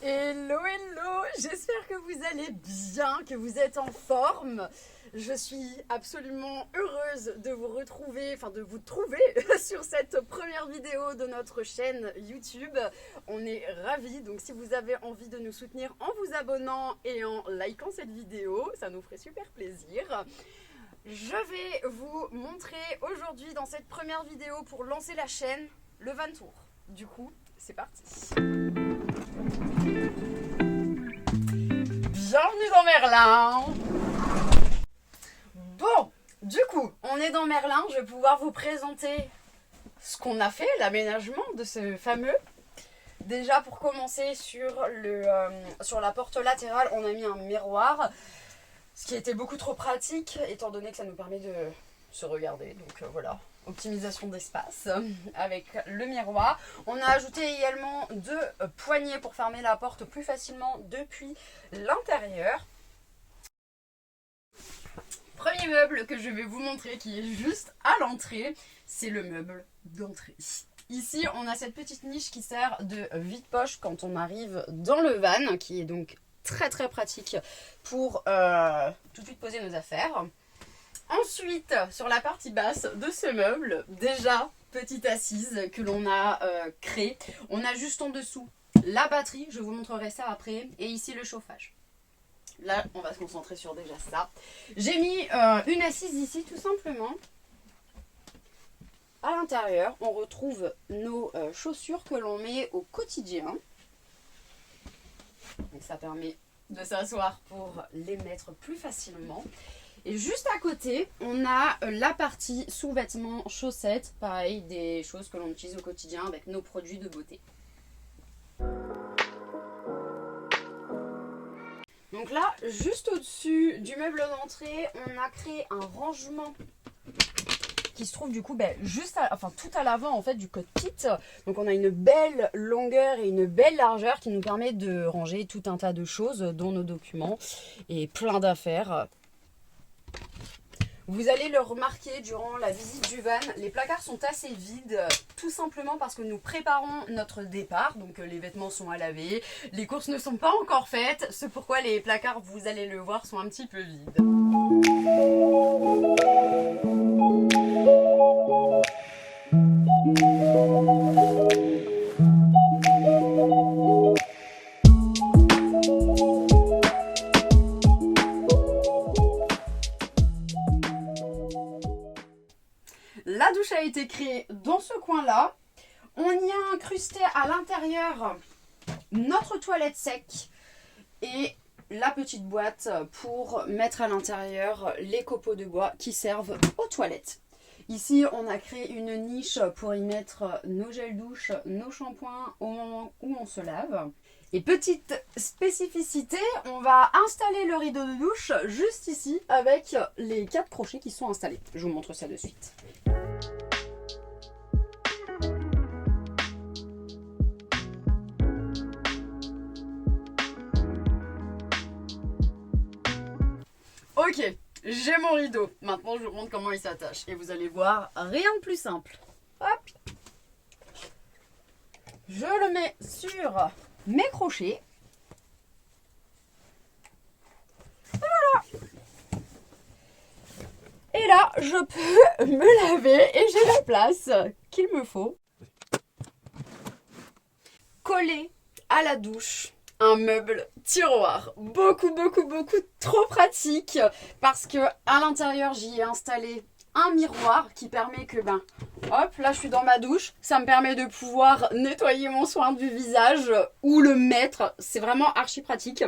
Hello, hello, j'espère que vous allez bien, que vous êtes en forme. Je suis absolument heureuse de vous retrouver, de vous trouver sur cette première vidéo de notre chaîne YouTube. On est ravis, donc si vous avez envie de nous soutenir en vous abonnant et en likant cette vidéo, ça nous ferait super plaisir. Je vais vous montrer aujourd'hui dans cette première vidéo pour lancer la chaîne le van tour. Du coup, c'est parti. Bienvenue dans Merlin. Bon, du coup, on est dans Merlin. Je vais pouvoir vous présenter ce qu'on a fait, l'aménagement de ce fameux. Déjà, pour commencer, sur la porte latérale, on a mis un miroir. Ce qui était beaucoup trop pratique, étant donné que ça nous permet de se regarder. Donc voilà, optimisation d'espace avec le miroir. On a ajouté également deux poignées pour fermer la porte plus facilement depuis l'intérieur. Premier meuble que je vais vous montrer qui est juste à l'entrée, c'est le meuble d'entrée. Ici, on a cette petite niche qui sert de vide-poche quand on arrive dans le van, qui est donc très très pratique pour tout de suite poser nos affaires. Ensuite, sur la partie basse de ce meuble, déjà petite assise que l'on a créée. On a juste en dessous la batterie, je vous montrerai ça après, et ici le chauffage. Là, on va se concentrer sur déjà ça. J'ai mis une assise ici tout simplement. À l'intérieur, on retrouve nos chaussures que l'on met au quotidien. Donc ça permet de s'asseoir pour les mettre plus facilement. Et juste à côté, on a la partie sous-vêtements, chaussettes, pareil, des choses que l'on utilise au quotidien avec nos produits de beauté. Donc là, juste au-dessus du meuble d'entrée, on a créé un rangement qui se trouve du coup juste tout à l'avant en fait du cockpit. Donc on a une belle longueur et une belle largeur qui nous permet de ranger tout un tas de choses dont nos documents et plein d'affaires. Vous allez le remarquer durant la visite du van, les placards sont assez vides, tout simplement parce que nous préparons notre départ, donc les vêtements sont à laver, les courses ne sont pas encore faites, c'est pourquoi les placards, vous allez le voir, sont un petit peu vides. La douche a été créée dans ce coin-là. On y a incrusté à l'intérieur notre toilette sec et la petite boîte pour mettre à l'intérieur les copeaux de bois qui servent aux toilettes. Ici, on a créé une niche pour y mettre nos gels douche, nos shampoings au moment où on se lave. Et petite spécificité, on va installer le rideau de douche juste ici avec les 4 crochets qui sont installés. Je vous montre ça de suite. Ok, j'ai mon rideau. Maintenant, je vous montre comment il s'attache. Et vous allez voir, rien de plus simple. Hop. Je le mets sur mes crochets. Et voilà. Et là, je peux me laver et j'ai la place qu'il me faut. Collé à la douche. Un meuble tiroir, beaucoup trop pratique parce que à l'intérieur j'y ai installé un miroir qui permet que hop, là je suis dans ma douche, ça me permet de pouvoir nettoyer mon soin du visage ou le mettre, c'est vraiment archi pratique.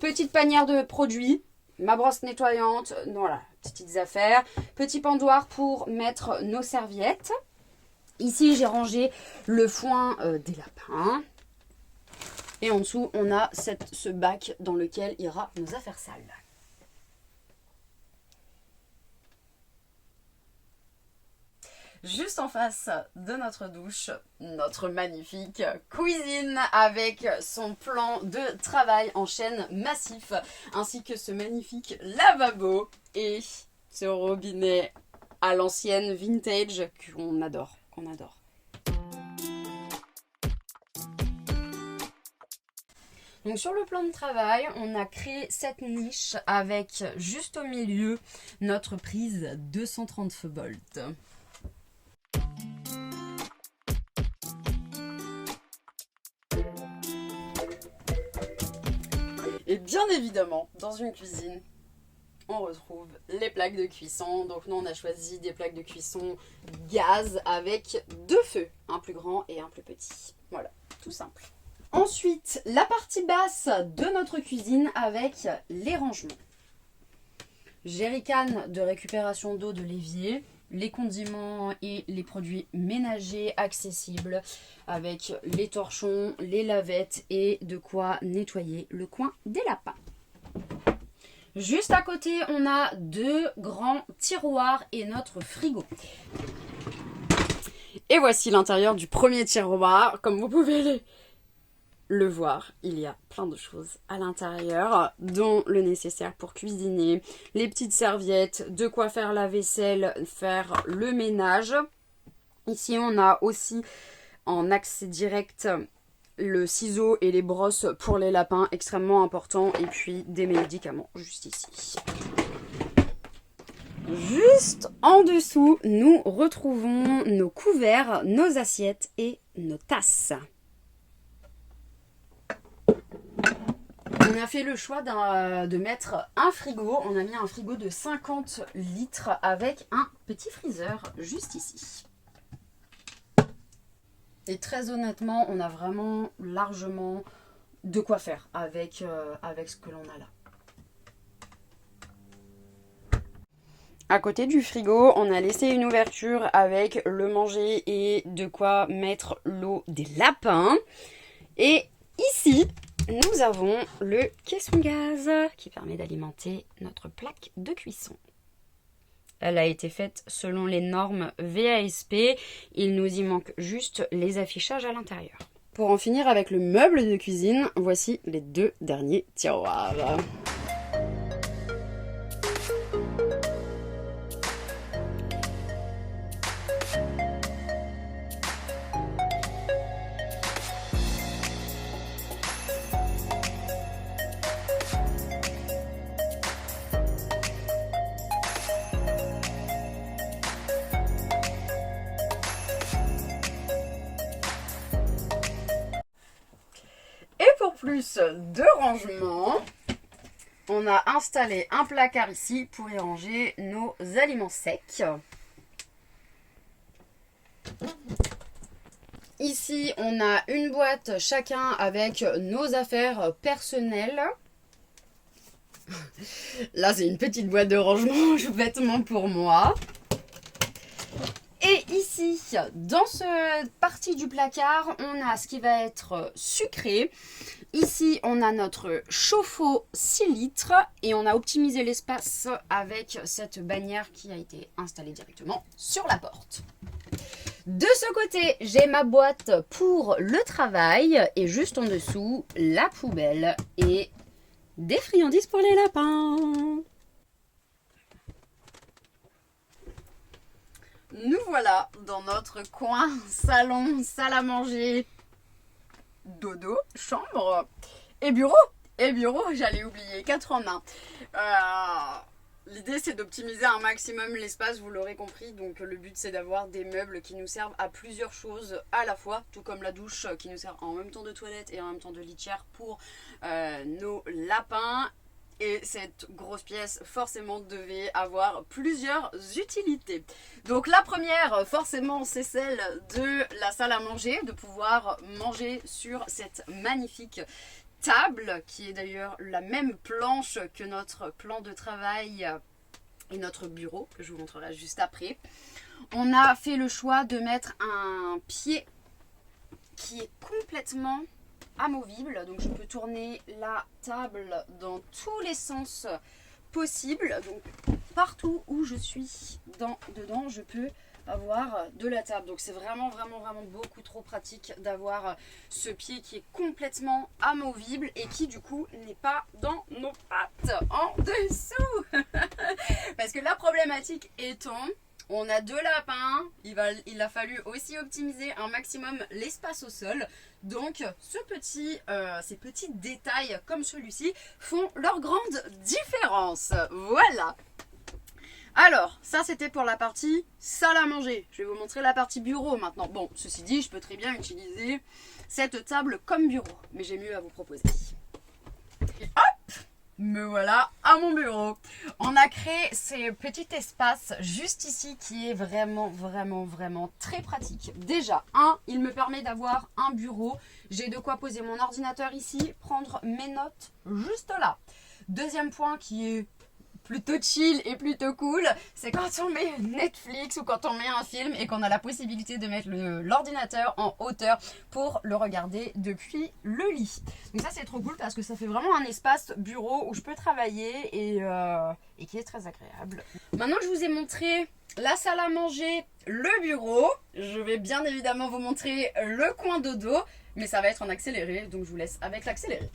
Petite panière de produits, ma brosse nettoyante, voilà, petites affaires, petit pendoir pour mettre nos serviettes. Ici j'ai rangé le foin des lapins. Et en dessous, on a ce bac dans lequel ira nos affaires sales. Juste en face de notre douche, notre magnifique cuisine avec son plan de travail en chêne massif, ainsi que ce magnifique lavabo et ce robinet à l'ancienne vintage qu'on adore. Donc sur le plan de travail, on a créé cette niche avec juste au milieu notre prise 230 volts. Et bien évidemment, dans une cuisine, on retrouve les plaques de cuisson. Donc nous, on a choisi des plaques de cuisson gaz avec 2 feux, un plus grand et un plus petit. Voilà, tout simple. Ensuite, la partie basse de notre cuisine avec les rangements. Jerrycan de récupération d'eau de l'évier, les condiments et les produits ménagers accessibles avec les torchons, les lavettes et de quoi nettoyer le coin des lapins. Juste à côté, on a 2 grands tiroirs et notre frigo. Et voici l'intérieur du premier tiroir. Comme vous pouvez le voir, il y a plein de choses à l'intérieur, dont le nécessaire pour cuisiner, les petites serviettes, de quoi faire la vaisselle, faire le ménage. Ici, on a aussi en accès direct le ciseau et les brosses pour les lapins, extrêmement important, et puis des médicaments juste ici. Juste en dessous, nous retrouvons nos couverts, nos assiettes et nos tasses. On a fait le choix de mettre un frigo. On a mis un frigo de 50 litres avec un petit freezer juste ici. Et très honnêtement, on a vraiment largement de quoi faire avec ce que l'on a là. À côté du frigo, on a laissé une ouverture avec le manger et de quoi mettre l'eau des lapins. Et ici, nous avons le caisson gaz qui permet d'alimenter notre plaque de cuisson. Elle a été faite selon les normes VASP. Il nous y manque juste les affichages à l'intérieur. Pour en finir avec le meuble de cuisine, voici les 2 derniers tiroirs. Plus de rangement, on a installé un placard ici pour y ranger nos aliments secs. Ici, on a une boîte chacun avec nos affaires personnelles. Là, c'est une petite boîte de rangement, bêtement pour moi. Et ici, dans cette partie du placard, on a ce qui va être sucré. Ici, on a notre chauffe-eau 6 litres et on a optimisé l'espace avec cette bannière qui a été installée directement sur la porte. De ce côté, j'ai ma boîte pour le travail et juste en dessous, la poubelle et des friandises pour les lapins. Nous voilà dans notre coin salon, salle à manger, dodo, chambre et bureau. Et bureau, j'allais oublier, 4 en 1. L'idée c'est d'optimiser un maximum l'espace, vous l'aurez compris. Donc le but c'est d'avoir des meubles qui nous servent à plusieurs choses à la fois. Tout comme la douche qui nous sert en même temps de toilette et en même temps de litière pour nos lapins. Et cette grosse pièce, forcément, devait avoir plusieurs utilités. Donc la première, forcément, c'est celle de la salle à manger, de pouvoir manger sur cette magnifique table, qui est d'ailleurs la même planche que notre plan de travail et notre bureau, que je vous montrerai juste après. On a fait le choix de mettre un pied qui est complètement amovible, donc je peux tourner la table dans tous les sens possibles, donc partout où je suis dedans je peux avoir de la table. Donc c'est vraiment beaucoup trop pratique d'avoir ce pied qui est complètement amovible et qui du coup n'est pas dans nos pattes en dessous. Parce que la problématique étant On a 2 lapins, il a fallu aussi optimiser un maximum l'espace au sol. Donc ces petits détails comme celui-ci font leur grande différence. Voilà. Alors, ça c'était pour la partie salle à manger. Je vais vous montrer la partie bureau maintenant. Bon, ceci dit, je peux très bien utiliser cette table comme bureau, mais j'ai mieux à vous proposer. Et hop, me voilà à mon bureau. On a créé ce petit espace juste ici qui est vraiment très pratique. Déjà, il me permet d'avoir un bureau. J'ai de quoi poser mon ordinateur ici, prendre mes notes juste là. Deuxième point qui est plutôt chill et plutôt cool, c'est quand on met Netflix ou quand on met un film et qu'on a la possibilité de mettre l'ordinateur en hauteur pour le regarder depuis le lit. Donc ça c'est trop cool parce que ça fait vraiment un espace bureau où je peux travailler et qui est très agréable. Maintenant que je vous ai montré la salle à manger, le bureau, je vais bien évidemment vous montrer le coin dodo, mais ça va être en accéléré, donc je vous laisse avec l'accéléré.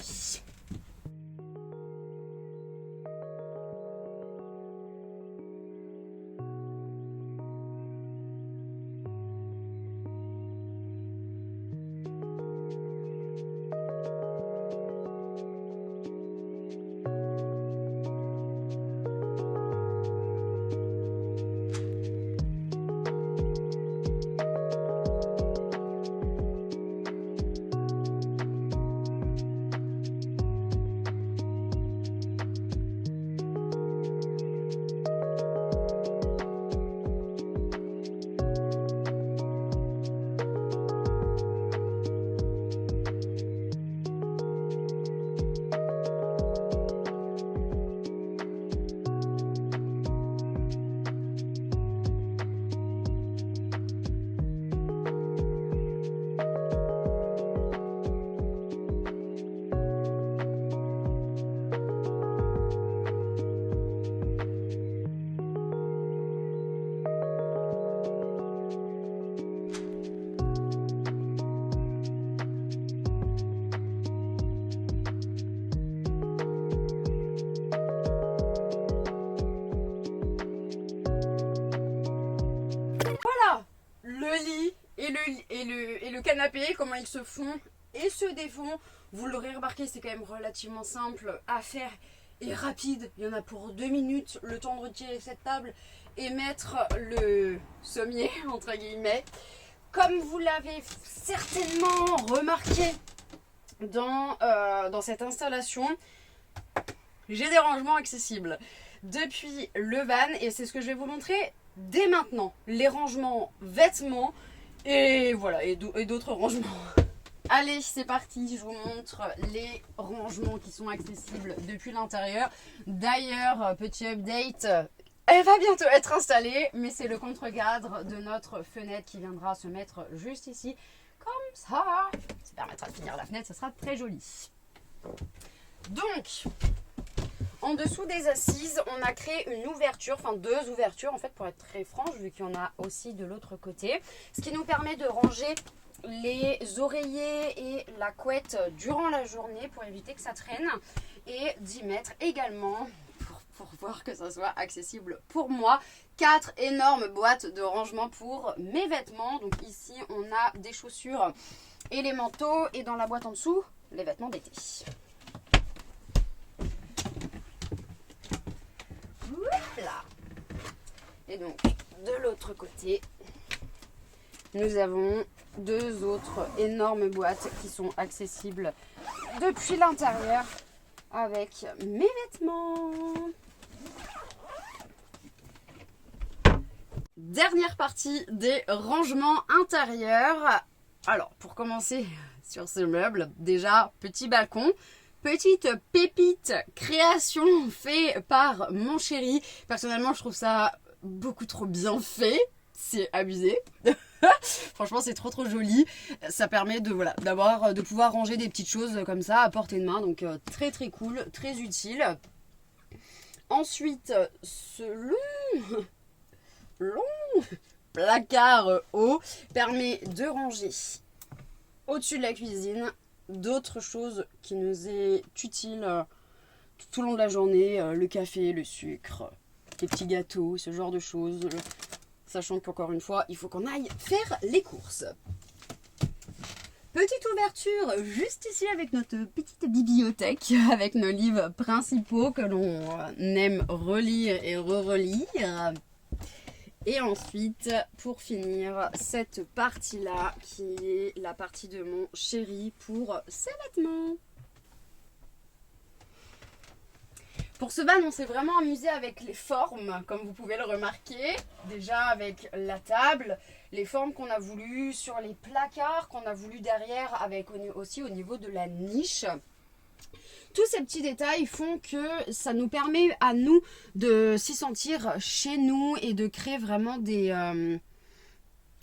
Voilà le lit et le canapé, comment ils se font et se défont. Vous l'aurez remarqué, c'est quand même relativement simple à faire et rapide. Il y en a pour 2 minutes, le temps de retirer cette table et mettre le sommier, entre guillemets. Comme vous l'avez certainement remarqué dans cette installation, j'ai des rangements accessibles depuis le van et c'est ce que je vais vous montrer dès maintenant. Les rangements vêtements et voilà, et d'autres rangements. Allez, c'est parti, je vous montre les rangements qui sont accessibles depuis l'intérieur. D'ailleurs, petit update, elle va bientôt être installée, mais c'est le contre-cadre de notre fenêtre qui viendra se mettre juste ici, comme ça. Ça permettra de finir la fenêtre, ça sera très joli. Donc, en dessous des assises, on a créé une ouverture, enfin 2 ouvertures en fait pour être très franche, vu qu'il y en a aussi de l'autre côté. Ce qui nous permet de ranger les oreillers et la couette durant la journée pour éviter que ça traîne. Et d'y mettre également, pour voir que ça soit accessible pour moi, 4 énormes boîtes de rangement pour mes vêtements. Donc ici, on a des chaussures et les manteaux. Et dans la boîte en dessous, les vêtements d'été. Voilà. Et donc de l'autre côté, nous avons 2 autres énormes boîtes qui sont accessibles depuis l'intérieur avec mes vêtements. Dernière partie des rangements intérieurs. Alors pour commencer sur ce meuble, déjà petit balcon. Petite pépite création fait par mon chéri. Personnellement, je trouve ça beaucoup trop bien fait. C'est abusé. Franchement, c'est trop joli. Ça permet de pouvoir ranger des petites choses comme ça à portée de main. Donc très cool, très utile. Ensuite, ce long placard haut permet de ranger au-dessus de la cuisine d'autres choses qui nous est utile tout au long de la journée, le café, le sucre, les petits gâteaux, ce genre de choses. sachant qu'encore une fois, il faut qu'on aille faire les courses. Petite ouverture juste ici avec notre petite bibliothèque, avec nos livres principaux que l'on aime relire et re-relire. Et ensuite, pour finir, cette partie-là, qui est la partie de mon chéri pour ses vêtements. Pour ce van, on s'est vraiment amusé avec les formes, comme vous pouvez le remarquer. Déjà avec la table, les formes qu'on a voulu sur les placards, qu'on a voulu derrière, avec aussi au niveau de la niche. Tous ces petits détails font que ça nous permet à nous de s'y sentir chez nous et de créer vraiment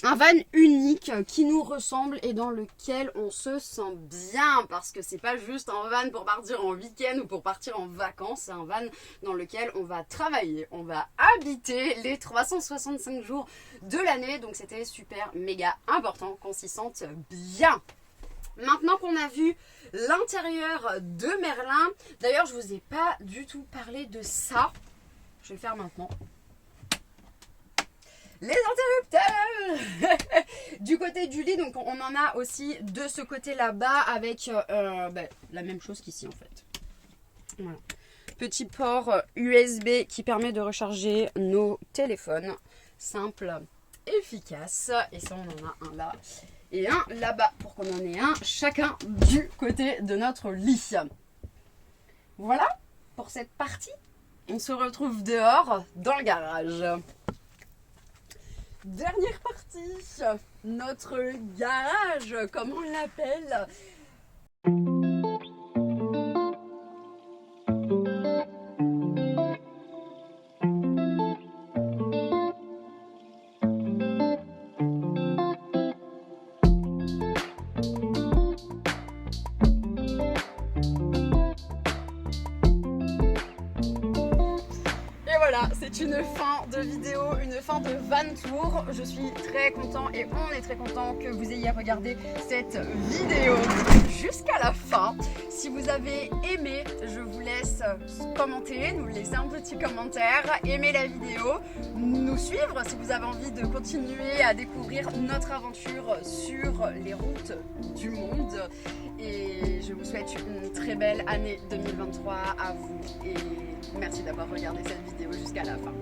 un van unique qui nous ressemble et dans lequel on se sent bien, parce que c'est pas juste un van pour partir en week-end ou pour partir en vacances, c'est un van dans lequel on va travailler, on va habiter les 365 jours de l'année, donc c'était super méga important qu'on s'y sente bien. Maintenant qu'on a vu l'intérieur de Merlin, d'ailleurs je vous ai pas du tout parlé de ça, je vais le faire maintenant. Les interrupteurs du côté du lit, donc on en a aussi de ce côté là-bas avec la même chose qu'ici en fait. Voilà. Petit port USB qui permet de recharger nos téléphones. Simple, efficace. Et ça on en a un là et un là-bas pour qu'on en ait un chacun du côté de notre lit. Voilà pour cette partie. On se retrouve dehors dans le garage. Dernière partie, notre garage, comme on l'appelle. Voilà, c'est une fin de vidéo, une fin de van tour. Je suis très content et on est très content que vous ayez regardé cette vidéo jusqu'à la fin. Si vous avez aimé, je vous laisse commenter, nous laisser un petit commentaire, aimer la vidéo, nous suivre si vous avez envie de continuer à découvrir notre aventure sur les routes du monde. Et je vous souhaite une très belle année 2023 à vous et merci d'avoir regardé cette vidéo jusqu'à la fin.